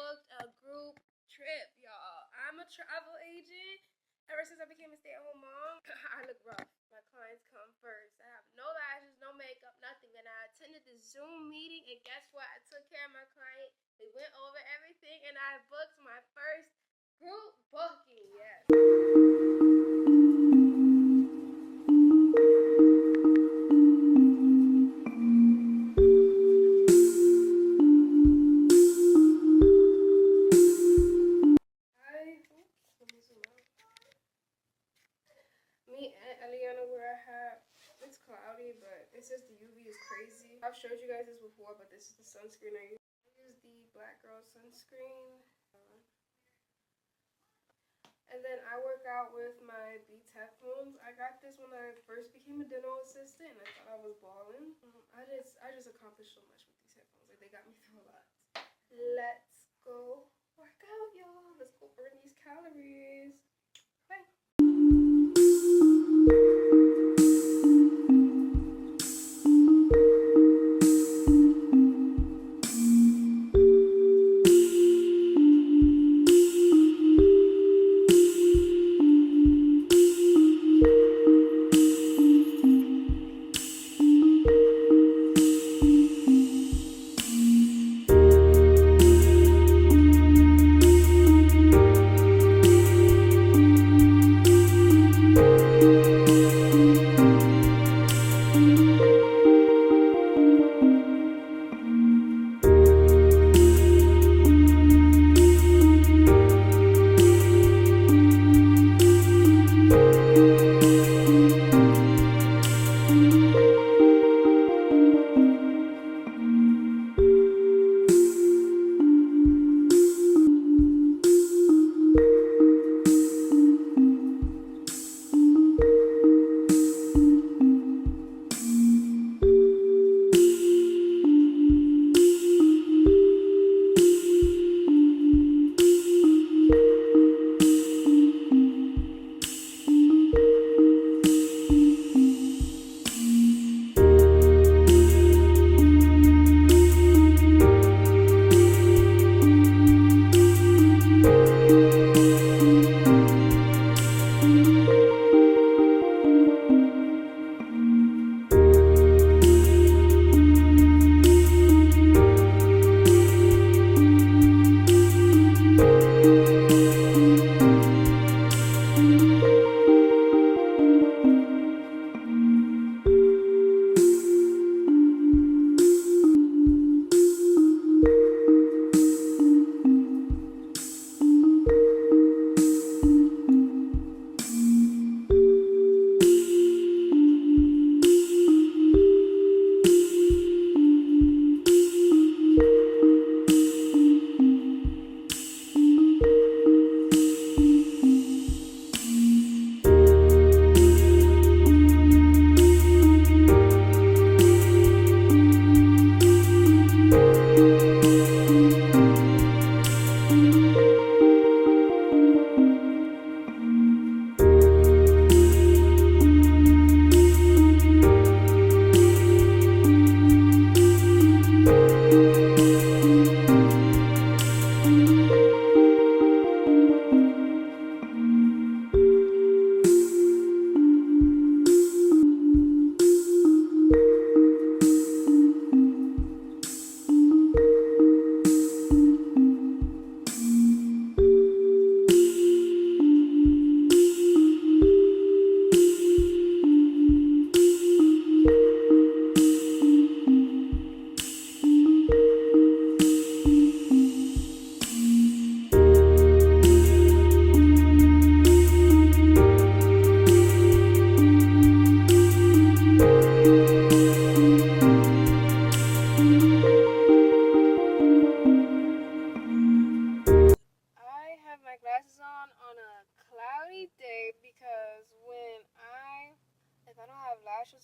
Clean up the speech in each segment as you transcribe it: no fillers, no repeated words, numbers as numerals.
booked a group trip, y'all. I'm a travel agent. Ever since I became a stay-at-home mom, I look rough. My clients come first. I have no lashes, no makeup, nothing. And I attended the Zoom meeting, and guess what? I took care of my client. We went over everything, and I booked my first group booking. Yes. Me and Elaina wear a hat. It's cloudy, but it says the UV is crazy. I've showed you guys this before, but this is the sunscreen I use. I use the Black Girl sunscreen. And then I work out with my Beats headphones. I got this when I first became a dental assistant, and I thought I was balling. I just accomplished so much with these headphones. Like, they got me through a lot. Let's go work out, y'all. Let's go burn these calories. Bye.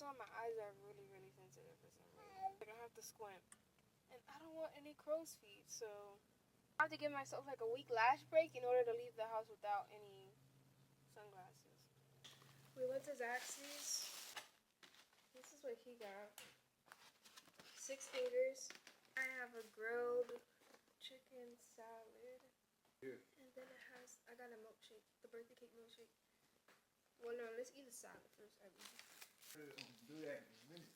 On, my eyes are really, really sensitive for some reason. Like, I have to squint. And I don't want any crow's feet, so I have to give myself like a week lash break in order to leave the house without any sunglasses. We went to Zaxby's. This is what he got. 6 fingers. I have a grilled chicken salad. Yeah. And then it has, I got a milkshake, the birthday cake milkshake. Well, no, let's eat the salad first. Do that in a minute.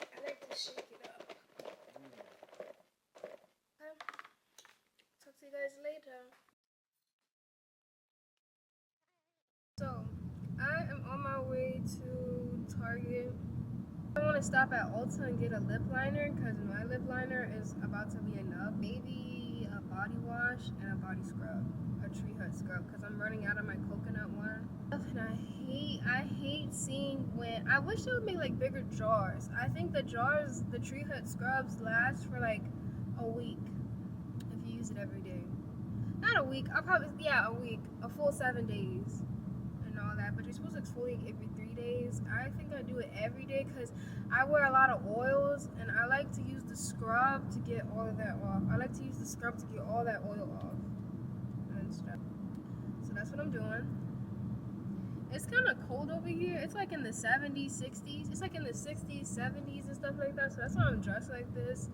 I like to shake it up. Okay. Talk to you guys later. So, I am on my way to Target. I want to stop at Ulta and get a lip liner because my lip liner is about to be enough. Maybe a body wash and a body scrub, a Tree Hut scrub, because I'm running out of my coconut one. And I hate seeing when, I wish they would make like bigger jars. I think the jars, the Tree Hut scrubs last for like a week if you use it every day. Not a week, a week, a full 7 days. All that, but you're supposed to exfoliate every 3 days. I think I do it every day because I wear a lot of oils and I like to use the scrub to get all of that off. I like to use the scrub to get all that oil off and stuff. So that's what I'm doing. It's kind of cold over here. It's like in the 70s, 60s. It's like in the 60s, 70s and stuff like that. So that's why I'm dressed like this.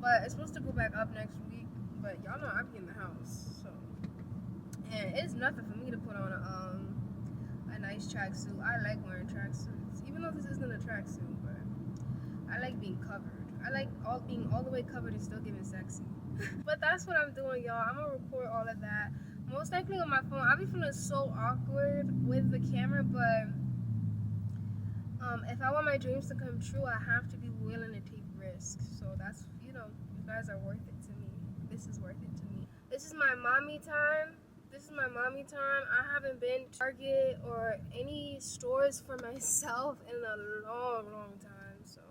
But it's supposed to go back up next week. But y'all know I be in the house, so. And it's nothing for me to put on a nice tracksuit. I like wearing tracksuits, even though this isn't a tracksuit, but I like being covered. I like being all the way covered and still giving sexy. But that's what I'm doing, y'all. I'm gonna record all of that. Most likely on my phone. I'll be feeling so awkward with the camera, but if I want my dreams to come true, I have to be willing to take risks. So that's, you guys are worth it to me. This is worth it to me. This is my mommy time. I haven't been to Target or any stores for myself in a long, long time. So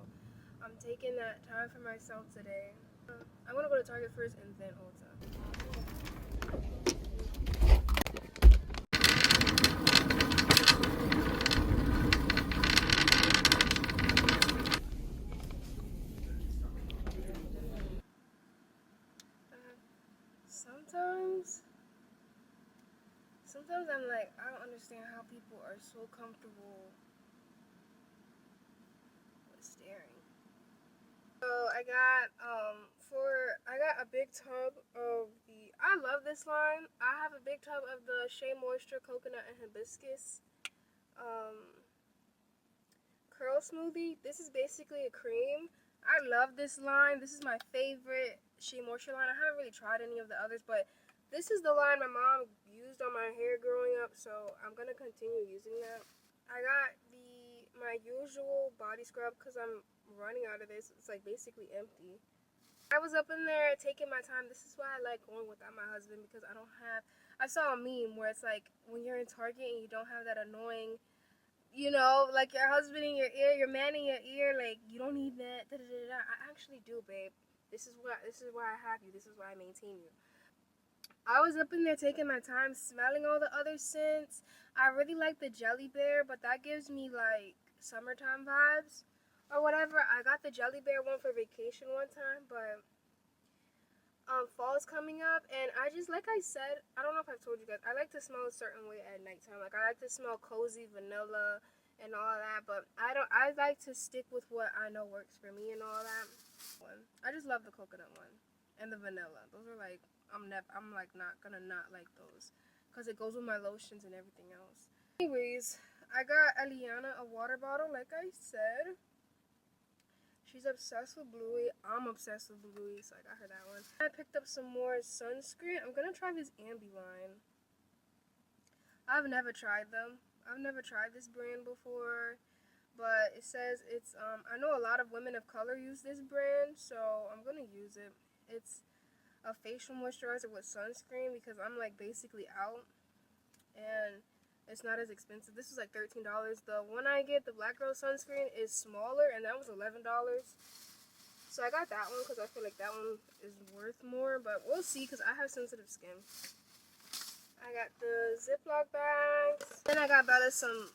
I'm taking that time for myself today. I want to go to Target first and then Ulta. Sometimes I'm like, I don't understand how people are so comfortable with staring. So I got a big tub of I love this line. I have a big tub of the Shea Moisture Coconut and Hibiscus curl smoothie. This is basically a cream. I love this line. This is my favorite Shea Moisture line. I haven't really tried any of the others, but this is the line my mom used on my hair growing up, so I'm gonna continue using that. I got my usual body scrub because I'm running out of this. It's like basically empty. I was up in there taking my time. This is why I like going without my husband, because I saw a meme where it's like when you're in Target and you don't have that annoying, like your husband in your ear, your man in your ear, like you don't need that. Da, da, da, da. I actually do, babe. This is why I have you. This is why I maintain you. I was up in there taking my time, smelling all the other scents. I really like the Jelly Bear, but that gives me like summertime vibes or whatever. I got the Jelly Bear one for vacation one time, but fall's coming up, and I just, like I said, I don't know if I've told you guys, I like to smell a certain way at nighttime. Like I like to smell cozy, vanilla, and all that, but I like to stick with what I know works for me and all that. I just love the coconut one and the vanilla. Those are like, I'm like not gonna not like those because it goes with my lotions and everything else. Anyways, I got Elaina a water bottle, like I said. She's obsessed with Bluey. I'm obsessed with Bluey, so I got her that one. I picked up some more sunscreen. I'm gonna try this Ambi line. I've never tried them. I've never tried this brand before, but it says it's I know a lot of women of color use this brand, so I'm gonna use it. It's a facial moisturizer with sunscreen because I'm like basically out, and it's not as expensive. This was like $13. The one I get, the Black Girl sunscreen, is smaller, and that was $11. So I got that one because I feel like that one is worth more, but we'll see because I have sensitive skin. I got the Ziploc bags. Then I got Bella some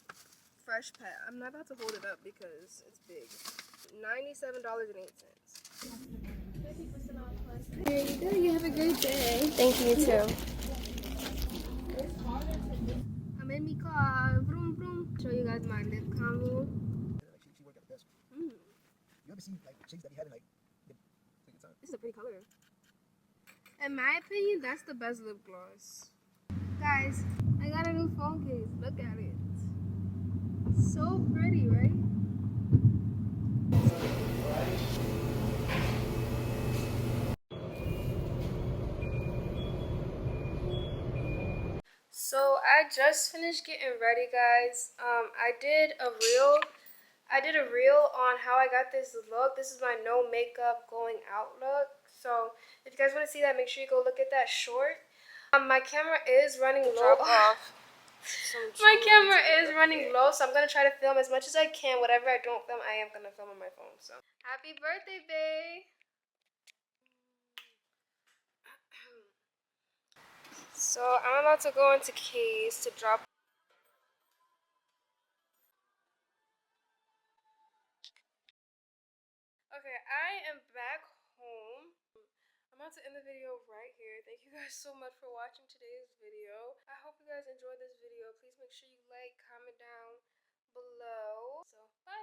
Fresh Pet. I'm not about to hold it up because it's big. $97.08. There you go. You have a great day. Thank you, too. I'm in my car. Vroom, vroom. Show you guys my lip combo. ever see like chicks that be having like the take your time. This is a pretty color. In my opinion, that's the best lip gloss. Guys, I got a new phone case. Look at it. So pretty, right? So I just finished getting ready, guys. I did a reel on how I got this look. This is my no makeup going out look. So if you guys want to see that, make sure you go look at that short. My camera is running low. My camera is running low, so I'm gonna try to film as much as I can. Whatever I don't film, I am gonna film on my phone. So happy birthday, bae! So I'm about to go into Keys to drop. Okay, I am back home. I'm about to end the video right here. Thank you guys so much for watching today's video. I hope you guys enjoyed this video. Please make sure you like, comment down below. So bye.